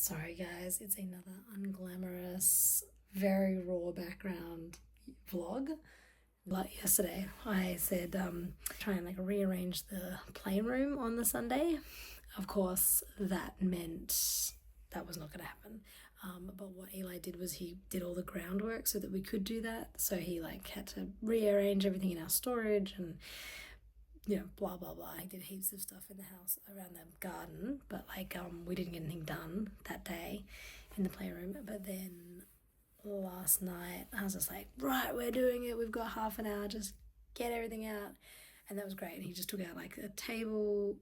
Sorry guys, it's another unglamorous, very raw background vlog. Like yesterday, I said try and rearrange the playroom on the Sunday. Of course, that meant that was not going to happen. But what Eli did was he did all the groundwork so that we could do that. So he had to rearrange everything in our storage and blah blah blah. He did heaps of stuff in the house around the garden, but we didn't get anything done that day in the playroom. But then last night I was just like, right, we're doing it. We've got half an hour, just get everything out. And that was great. And he just took out a table,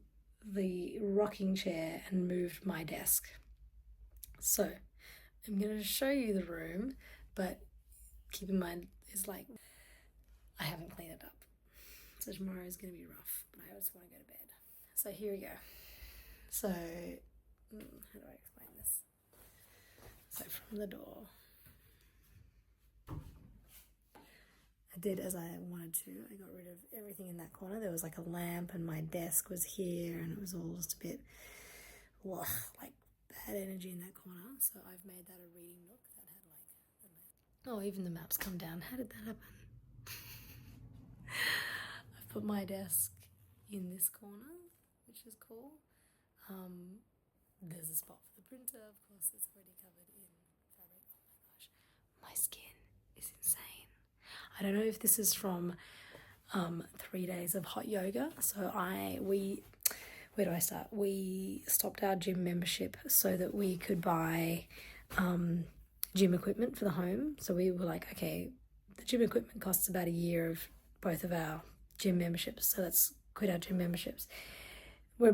the rocking chair, and moved my desk. So I'm going to show you the room, but keep in mind, I haven't cleaned it up. So tomorrow is going to be rough, but I just want to go to bed. So here we go. So, how do I explain this? So from the door, I did as I wanted to. I got rid of everything in that corner. There was a lamp and my desk was here and it was all just a bit, bad energy in that corner. So I've made that a reading nook that had oh, even the maps come down. How did that happen? Put my desk in this corner, which is cool. There's a spot for the printer, of course. It's already covered in fabric. Oh my gosh, my skin is insane. I don't know if this is from 3 days of hot yoga. So where do I start? We stopped our gym membership so that we could buy gym equipment for the home. So we were like, okay, the gym equipment costs about a year of both of our gym memberships, so let's quit our gym memberships. We're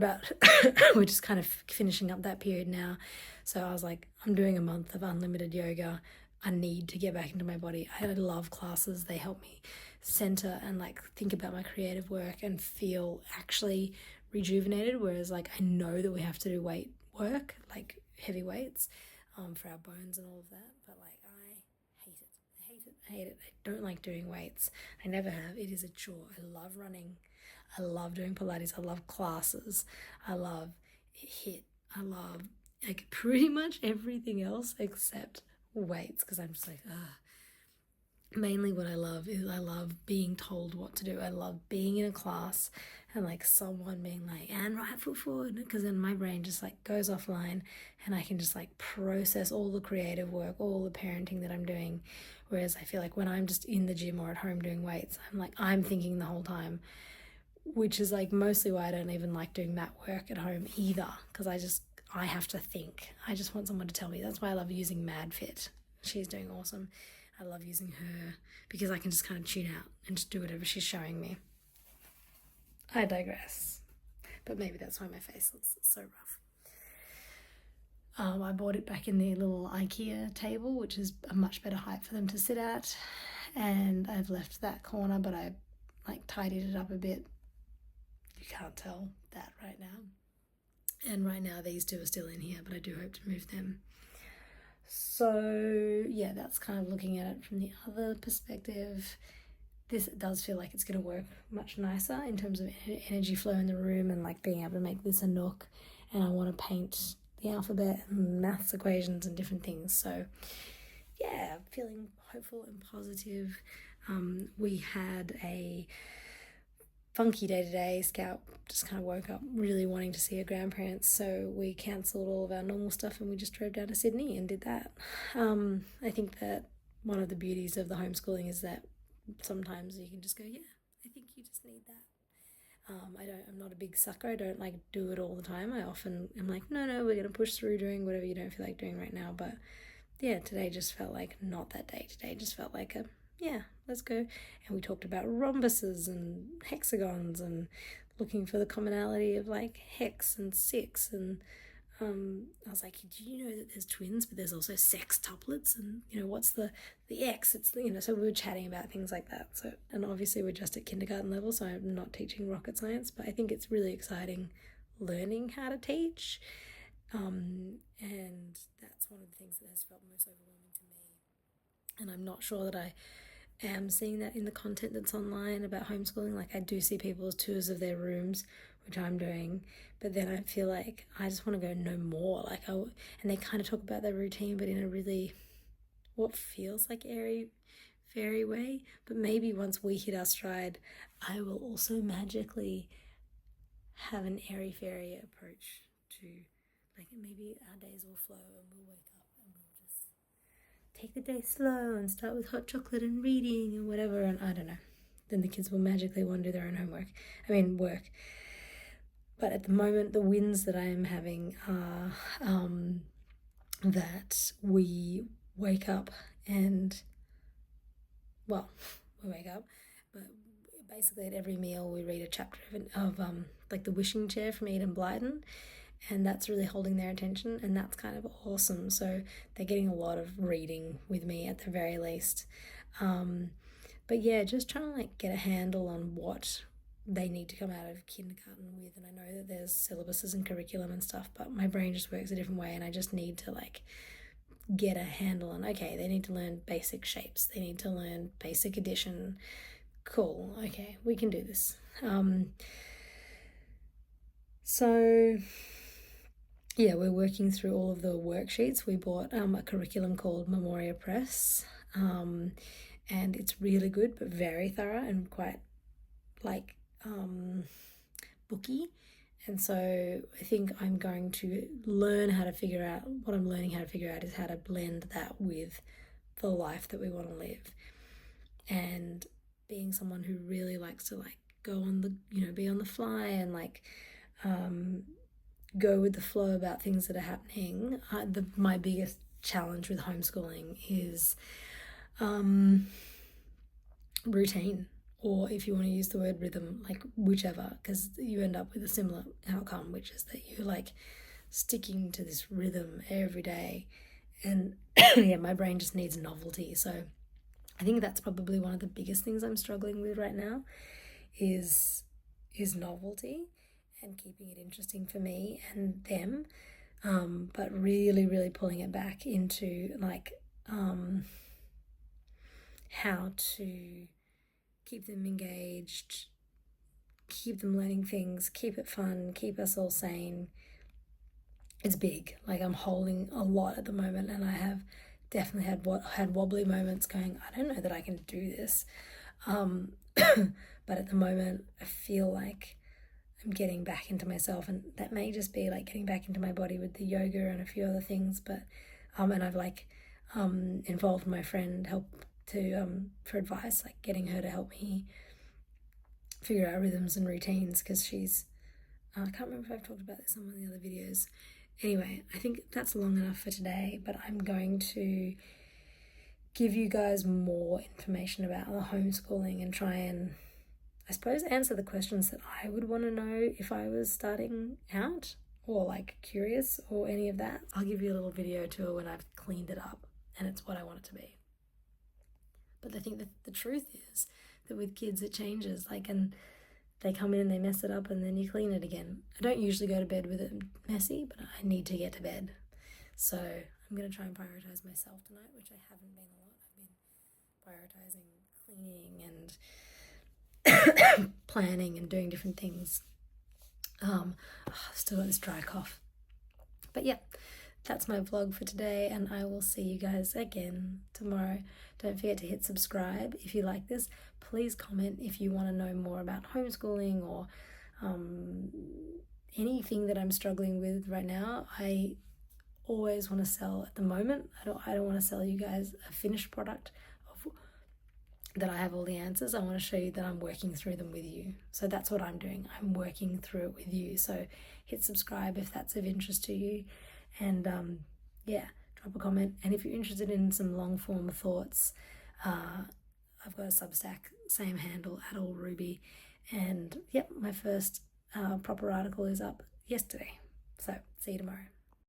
just kind of finishing up that period now. So I was like, I'm doing a month of unlimited yoga. I need to get back into my body. I love classes. They help me center and think about my creative work and feel actually rejuvenated. Whereas I know that we have to do weight work, heavy weights, for our bones and all of that. But I hate it. I don't like doing weights. I never have. It is a chore. I love running. I love doing Pilates. I love classes. I love HIIT. I love pretty much everything else except weights, because I'm just mainly what I love is I love being told what to do. I love being in a class and someone being and right foot forward, because then my brain just goes offline and I can just process all the creative work, all the parenting that I'm doing. Whereas I feel when I'm just in the gym or at home doing weights, I'm thinking the whole time, which is mostly why I don't even like doing mat work at home either, because I have to think. I just want someone to tell me. That's why I love using MadFit. She's doing awesome. I love using her because I can just kind of tune out and just do whatever she's showing me. I digress. But maybe that's why my face looks so rough. I bought it back in the little IKEA table, which is a much better height for them to sit at. And I've left that corner, but I tidied it up a bit. You can't tell that right now. And right now these two are still in here, but I do hope to move them. So yeah, that's kind of looking at it from the other perspective. This does feel like it's going to work much nicer in terms of energy flow in the room and being able to make this a nook. And I want to paint the alphabet and maths equations and different things. So yeah, feeling hopeful and positive. We had a funky day today. Scout just kind of woke up really wanting to see her grandparents, so we cancelled all of our normal stuff and we just drove down to Sydney and did that. I think that one of the beauties of the homeschooling is that sometimes you can just go, yeah, I think you just need that. I'm not a big sucker. I don't do it all the time. I often am no, we're going to push through doing whatever you don't feel like doing right now. But yeah, today just felt not that day. Today just felt yeah, let's go. And we talked about rhombuses and hexagons and looking for the commonality of hex and six. And I was do you know that there's twins, but there's also sextuplets? And, what's the X? It's, so we were chatting about things like that. So, and obviously we're just at kindergarten level, so I'm not teaching rocket science, but I think it's really exciting learning how to teach. And that's one of the things that has felt most overwhelming to me. And I'm not sure that I am seeing that in the content that's online about homeschooling. I do see people's tours of their rooms which I'm doing, but then I feel like I just want to go no more. Like and they kind of talk about their routine, but in a really what feels like airy fairy way. But maybe once we hit our stride, I will also magically have an airy fairy approach to, like, maybe our days will flow and we'll wake up and we'll just take the day slow and start with hot chocolate and reading and whatever, and I don't know. Then the kids will magically want to do their own work. But at the moment, the wins that I am having are that we wake up and, well, we wake up, but basically at every meal we read a chapter of like The Wishing Chair from Eden Blyton, and that's really holding their attention, and that's kind of awesome. So they're getting a lot of reading with me at the very least. But yeah, just trying to like get a handle on what they need to come out of kindergarten with. And I know that there's syllabuses and curriculum and stuff, but my brain just works a different way, and I just need to like get a handle on, okay, they need to learn basic shapes, they need to learn basic addition. Cool, okay, we can do this. So yeah, we're working through all of the worksheets. We bought a curriculum called Memoria Press, and it's really good but very thorough and quite like booky. And so I think I'm going to learn how to figure out, what I'm learning how to figure out is how to blend that with the life that we want to live. And being someone who really likes to like go on the, be on the fly and like go with the flow about things that are happening. My biggest challenge with homeschooling is routine, or if you want to use the word rhythm, like whichever, because you end up with a similar outcome, which is that you're like sticking to this rhythm every day. And yeah, my brain just needs novelty. So I think that's probably one of the biggest things I'm struggling with right now is novelty and keeping it interesting for me and them, but really, really pulling it back into like how to keep them engaged, keep them learning things, keep it fun, keep us all sane. It's big. Like I'm holding a lot at the moment, and I have definitely had wobbly moments going, I don't know that I can do this. But at the moment I feel like I'm getting back into myself, and that may just be like getting back into my body with the yoga and a few other things, but and I've like involved my friend for advice, like getting her to help me figure out rhythms and routines, because she's I can't remember if I've talked about this in one of the other videos. Anyway, I think that's long enough for today, but I'm going to give you guys more information about the homeschooling and try and, I suppose, answer the questions that I would want to know if I was starting out or like curious or any of that. I'll give you a little video tour when I've cleaned it up and it's what I want it to be. But I think that the truth is that with kids it changes, like, and they come in and they mess it up and then you clean it again. I don't usually go to bed with it messy, but I need to get to bed. So I'm going to try and prioritize myself tonight, which I haven't been a lot. I've been prioritizing cleaning and planning and doing different things. I've still got this dry cough. But yeah, that's my vlog for today, and I will see you guys again tomorrow. Don't forget to hit subscribe if you like this. Please comment if you want to know more about homeschooling or anything that I'm struggling with right now. I always want to sell at the moment. I don't want to sell you guys a finished product that I have all the answers. I want to show you that I'm working through them with you. So that's what I'm doing. I'm working through it with you. So hit subscribe if that's of interest to you. And yeah, drop a comment. And if you're interested in some long form thoughts, I've got a Substack, same handle, @allruby. And yep, my first proper article is up yesterday. So see you tomorrow.